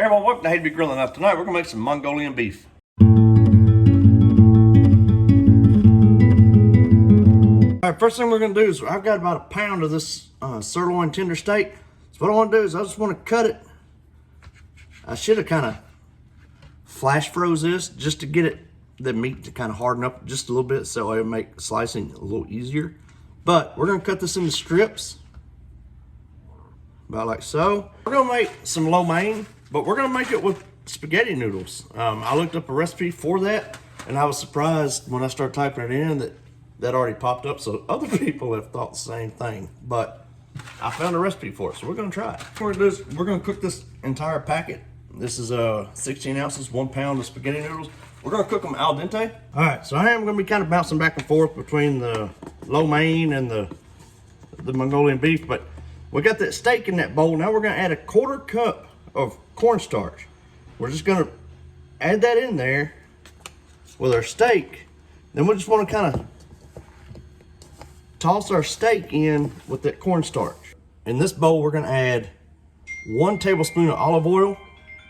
Hey everyone, welcome to Hey to Be Grilling. Now tonight we're gonna make some Mongolian beef. All right, first thing we're gonna do is I've got about a pound of this sirloin tender steak. So what I want to do is I just want to cut it. I should have kind of flash froze this just to get the meat to kind of harden up just a little bit, so it'll make slicing a little easier. But we're gonna cut this into strips, about like so. We're gonna make some lo mein, but we're gonna make it with spaghetti noodles. I looked up a recipe for that, and I was surprised when I started typing it in that already popped up. So other people have thought the same thing, but I found a recipe for it, so we're gonna try it. What we're gonna do is we're gonna cook this entire packet. This is 16 ounces, 1 pound of spaghetti noodles. We're gonna cook them al dente. All right, so I am gonna be kind of bouncing back and forth between the lo mein and the Mongolian beef, but we got that steak in that bowl. Now we're gonna add a 1/4 cup of cornstarch. We're just gonna add that in there with our steak. Then we just wanna kind of toss our steak in with that cornstarch. In this bowl, we're gonna add 1 tablespoon of olive oil.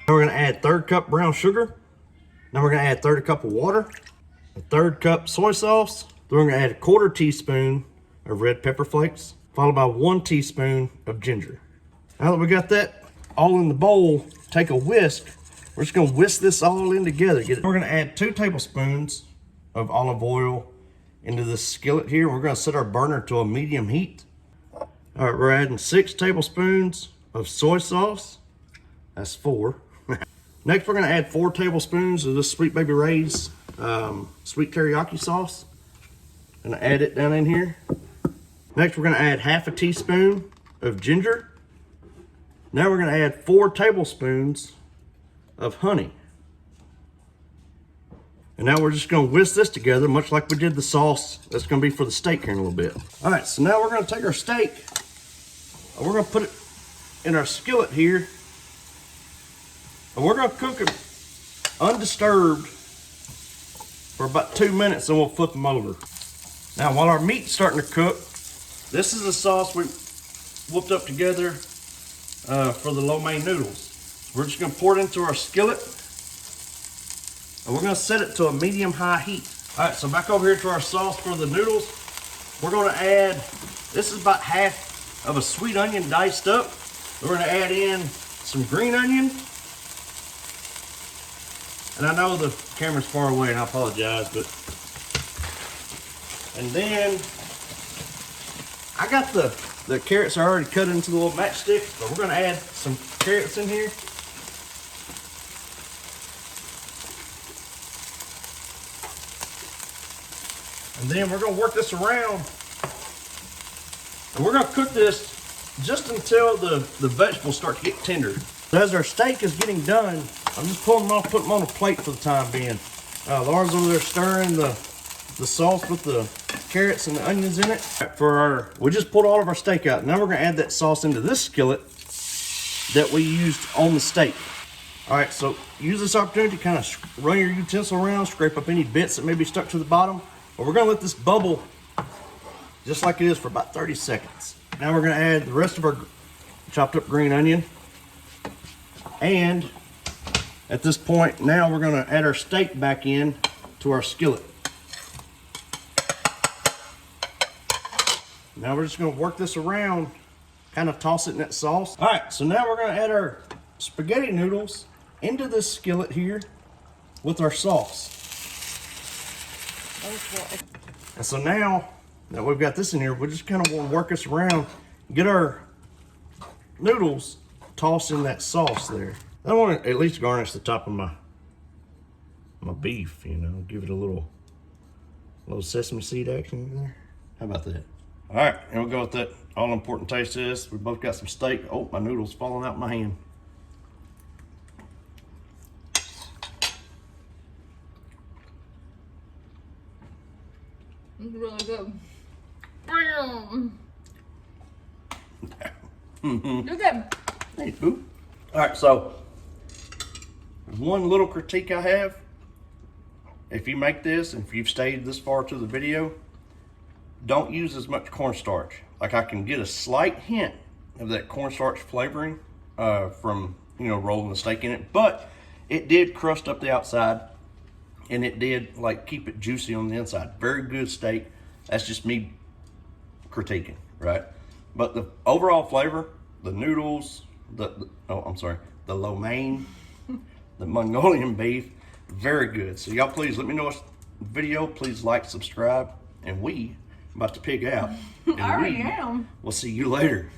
Then we're gonna add 1/3 cup brown sugar. Now we're gonna add 1/3 cup of water, 1/3 cup soy sauce. Then we're gonna add 1/4 teaspoon of red pepper flakes, followed by 1 teaspoon of ginger. Now that we got that all in the bowl, take a whisk. We're just gonna whisk this all in together. We're gonna add 2 tablespoons of olive oil into this skillet here. We're gonna set our burner to a medium heat. All right, we're adding 6 tablespoons of soy sauce. That's 4. Next, we're gonna add 4 tablespoons of this Sweet Baby Ray's sweet teriyaki sauce. Gonna add it down in here. Next, we're gonna add 1/2 teaspoon of ginger. Now we're gonna add 4 tablespoons of honey. And now we're just gonna whisk this together, much like we did the sauce that's gonna be for the steak here in a little bit. All right, so now we're gonna take our steak and we're gonna put it in our skillet here. And we're gonna cook it undisturbed for about 2 minutes, and we'll flip them over. Now, while our meat's starting to cook, this is the sauce we whipped up together for the lo mein noodles. We're just gonna pour it into our skillet, and we're gonna set it to a medium-high heat. All right, so back over here to our sauce for the noodles. We're gonna add, this is about 1/2 of a sweet onion diced up. We're gonna add in some green onion. And I know the camera's far away, and I apologize, but. And then, I got the carrots are already cut into the little matchstick, but we're gonna add some carrots in here. And then we're gonna work this around. And we're gonna cook this just until the vegetables start to get tender. As our steak is getting done, I'm just pulling them off, putting them on a plate for the time being. Laura's over there stirring the sauce with the carrots and the onions in it. We just pulled all of our steak out. Now we're gonna add that sauce into this skillet that we used on the steak. All right, so use this opportunity to kind of run your utensil around, scrape up any bits that may be stuck to the bottom. But we're gonna let this bubble just like it is for about 30 seconds. Now we're gonna add the rest of our chopped up green onion. And at this point, now we're gonna add our steak back in to our skillet. Now we're just gonna work this around, kind of toss it in that sauce. All right, so now we're gonna add our spaghetti noodles into this skillet here with our sauce. Okay. And so now that we've got this in here, we just kind of want to work this around, get our noodles tossed in that sauce there. I want to at least garnish the top of my beef, you know, give it a little sesame seed action in there. How about that? All right, and we'll go with that all-important taste of this. We both got some steak. Oh, my noodle's falling out of my hand. It's really good. You're good. Hey, boo. All right, so one little critique I have, if you make this, and if you've stayed this far to the video, don't use as much cornstarch. Like, I can get a slight hint of that cornstarch flavoring from you know, rolling the steak in it, but it did crust up the outside, and it did like keep it juicy on the inside. Very good steak. That's just me critiquing, right? But the overall flavor, the noodles, the lo mein, the Mongolian beef, very good. So y'all please let me know what's the video. Please like, subscribe, and we about to pig out. And I already am. We'll see you later.